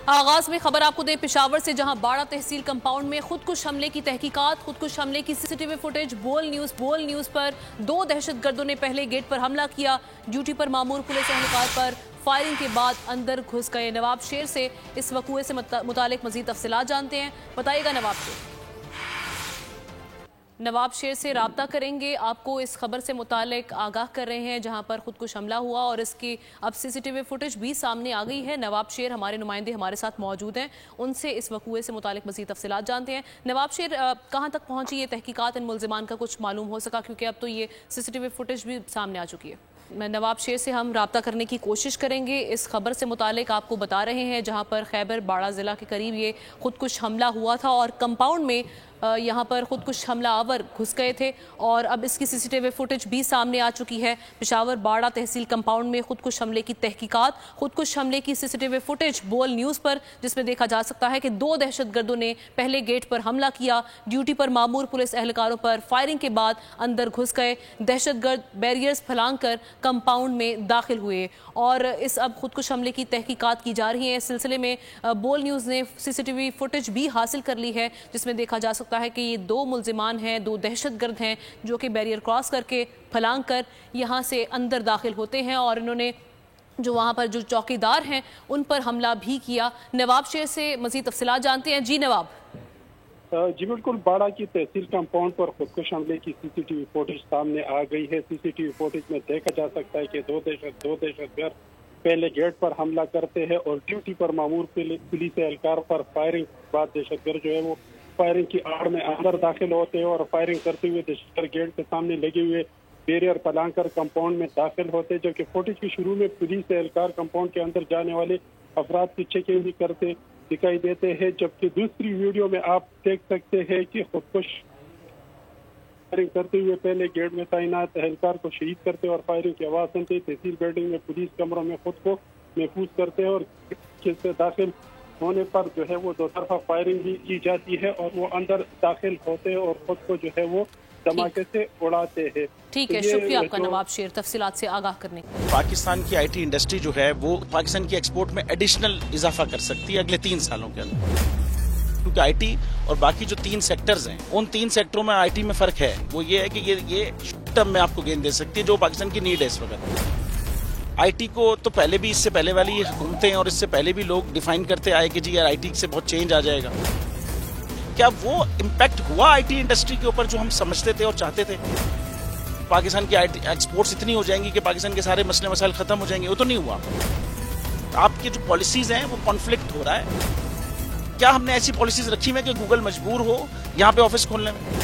آغاز میں خبر آپ کو دیں پشاور سے، جہاں باڑہ تحصیل کمپاؤنڈ میں خودکش حملے کی تحقیقات۔ خودکش حملے کی سی سی ٹی وی فوٹیج بول نیوز پر 2 دہشت گردوں نے پہلے گیٹ پر حملہ کیا، ڈیوٹی پر مامور پولیس اہلکار پر فائرنگ کے بعد اندر گھس گئے۔ نواب شیر سے اس وقوعے سے متعلق مزید تفصیلات جانتے ہیں، بتائیے گا نواب شیر سے رابطہ کریں گے، آپ کو اس خبر سے متعلق آگاہ کر رہے ہیں جہاں پر خودکش حملہ ہوا اور اس کی اب سی سی ٹی وی فوٹیج بھی سامنے آ گئی ہے۔ نواب شیر ہمارے نمائندے ہمارے ساتھ موجود ہیں، ان سے اس وقوعے سے متعلق مزید تفصیلات جانتے ہیں۔ نواب شیر، کہاں تک پہنچی یہ تحقیقات؟ ان ملزمان کا کچھ معلوم ہو سکا؟ کیونکہ اب تو یہ سی سی ٹی وی فوٹیج بھی سامنے آ چکی ہے۔ نواب شیر سے ہم رابطہ کرنے کی کوشش کریں گے۔ اس خبر سے متعلق آپ کو بتا رہے ہیں جہاں پر خیبر باڑہ ضلع کے قریب یہ خودکش حملہ ہوا تھا اور کمپاؤنڈ میں یہاں پر خودکش حملہ آور گھس گئے تھے اور اب اس کی سی سی ٹی وی فوٹیج بھی سامنے آ چکی ہے۔ پشاور باڑہ تحصیل کمپاؤنڈ میں خودکش حملے کی تحقیقات، خودکش حملے کی سی سی ٹی وی فوٹیج بول نیوز پر، جس میں دیکھا جا سکتا ہے کہ 2 دہشت گردوں نے پہلے گیٹ پر حملہ کیا، ڈیوٹی پر مامور پولیس اہلکاروں پر فائرنگ کے بعد اندر گھس گئے۔ دہشت گرد بیریئرز پھلانگ کر کمپاؤنڈ میں داخل ہوئے اور اس اب خودکش حملے کی تحقیقات کی جا رہی ہیں۔ اس سلسلے میں بول نیوز نے سی سی ٹی وی فوٹیج بھی حاصل کر لی ہے، جس میں دیکھا جا سکتا ہے کہ یہ 2 ملزمان ہیں، 2 دہشت گرد ہیں جو کہ بیریئر کراس کر کے پھلانگ کر یہاں سے اندر داخل ہوتے ہیں اور انہوں نے جو وہاں پر جو چوکیدار ہیں ان پر حملہ بھی کیا۔ نواب شیر سے مزید تفصیلات جانتے ہیں۔ جی نواب۔ جی بالکل، باڑہ کی تحصیل کمپاؤنڈ پر خودکش حملے کی سی سی ٹی وی فوٹیج سامنے آ گئی ہے۔ سی سی ٹی وی فوٹیج میں دیکھا جا سکتا ہے کہ 2 دہشت گرد پہلے گیٹ پر حملہ کرتے ہیں اور ڈیوٹی پر مامور پولیس اہلکار پر فائرنگ بعد دہشت گرد جو ہے وہ فائرنگ کی آڑ میں اندر داخل ہوتے ہیں اور فائرنگ کرتے ہوئے دہشت گرد گیٹ کے سامنے لگے ہوئے بیریئر پھلانگ کر کمپاؤنڈ میں داخل ہوتے، جو کہ فوٹیج کے شروع میں پولیس اہلکار کمپاؤنڈ کے اندر جانے والے افراد کی چیکنگ بھی کرتے دکھائی دیتے ہیں، جبکہ دوسری ویڈیو میں آپ دیکھ سکتے ہیں کہ خودکش فائرنگ کرتے ہوئے پہلے گیٹ میں تعینات اہلکار کو شہید کرتے اور فائرنگ کی آواز سنتے تحصیل بلڈنگ میں پولیس کمروں میں خود کو محفوظ کرتے اور سے داخل ہونے پر جو ہے وہ 2 طرفہ فائرنگ بھی کی جاتی ہے اور وہ اندر داخل ہوتے اور خود کو جو ہے وہ دھماکے سے اڑاتے ہیں۔ ٹھیک ہے، شکریہ آپ کا نواب شیر، تفصیلات سے آگاہ کرنے کا۔ پاکستان کی آئی ٹی انڈسٹری جو ہے وہ پاکستان کی ایکسپورٹ میں ایڈیشنل اضافہ کر سکتی ہے اگلے 3 سالوں کے اندر، کیونکہ آئی ٹی اور باقی جو 3 سیکٹرز ہیں ان 3 سیکٹروں میں آئی ٹی میں فرق ہے۔ وہ یہ ہے کہ یہ شارٹ ٹرم میں آپ کو گین دے سکتی ہے جو پاکستان کی نیڈ ہے اس وقت۔ آئی ٹی کو تو پہلے بھی، اس سے پہلے والی حکومتیں اور اس سے پہلے بھی لوگ ڈیفائن کرتے آئے کہ جی یار آئی ٹی سے بہت چینج آ جائے گا۔ کیا وہ امپیکٹ ہوا آئی ٹی انڈسٹری کے اوپر جو ہم سمجھتے تھے اور چاہتے تھے؟ پاکستان کی آئی ٹی ایکسپورٹس اتنی ہو جائیں گی کہ پاکستان کے سارے مسئلے مسائل ختم ہو جائیں گے؟ وہ تو نہیں ہوا۔ آپ کی جو پالیسیز ہیں وہ کانفلکٹ ہو رہا ہے۔ کیا ہم نے ایسی پالیسیز رکھی ہوئی کہ گوگل مجبور ہو یہاں پہ آفس کھولنے میں؟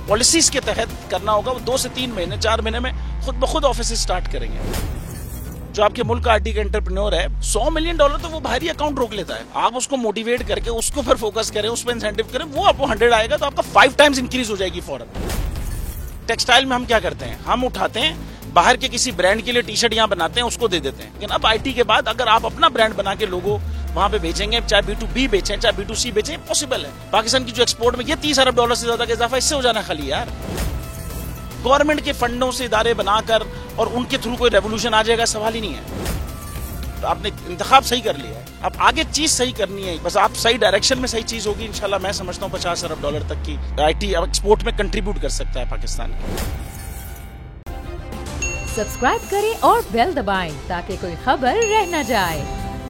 پالیسیز کے تحت کرنا ہوگا، وہ 2 سے 3 مہینے 4 مہینے میں خود بخود آفس اسٹارٹ کریں گے۔ جو آپ کے ملک کا آئی ٹی کا انٹرپرینور ہے $100 ملین تو وہ باہری اکاؤنٹ روک لیتا ہے۔ آپ اس کو موٹیویٹ کر کے اس کو پھر فوکس کریں، اس پہ انسینٹیو کریں، وہ آپ کو 100 آئے گا تو آپ کا 5 ٹائمز انکریز ہو جائے گی فوراً۔ ٹیکسٹائل میں ہم کیا کرتے ہیں؟ ہم اٹھاتے ہیں باہر کے کسی برانڈ کے لیے ٹی شرٹ یہاں بناتے ہیں، اس کو دے دیتے ہیں، لیکن اب آئی ٹی کے بعد اگر آپ اپنا برانڈ بنا کے لوگوں وہاں پہ بیچیں گے، چاہے B2B بیچیں چاہے B2C بیچیں، پاسبل ہے۔ پاکستان کی جو ایکسپورٹ میں یہ $30 ارب سے زیادہ کا اضافہ اس سے ہو جانا خالی یار۔ گورنمنٹ کے فنڈوں سے ادارے بنا کر اور ان کے تھرو کوئی ریولوشن آ جائے گا، سوال ہی نہیں ہے۔ آپ نے انتخاب صحیح کر لیا ہے، اب آگے چیز صحیح کرنی ہے، بس آپ صحیح ڈائریکشن میں صحیح چیز ہوگی انشاءاللہ۔ میں سمجھتا ہوں $50 ارب تک کی آئی ٹی ایکسپورٹ میں کنٹریبیوٹ کر سکتا ہے پاکستان۔ سبسکرائب کریں اور بیل دبائیں تاکہ کوئی خبر رہ نہ جائے۔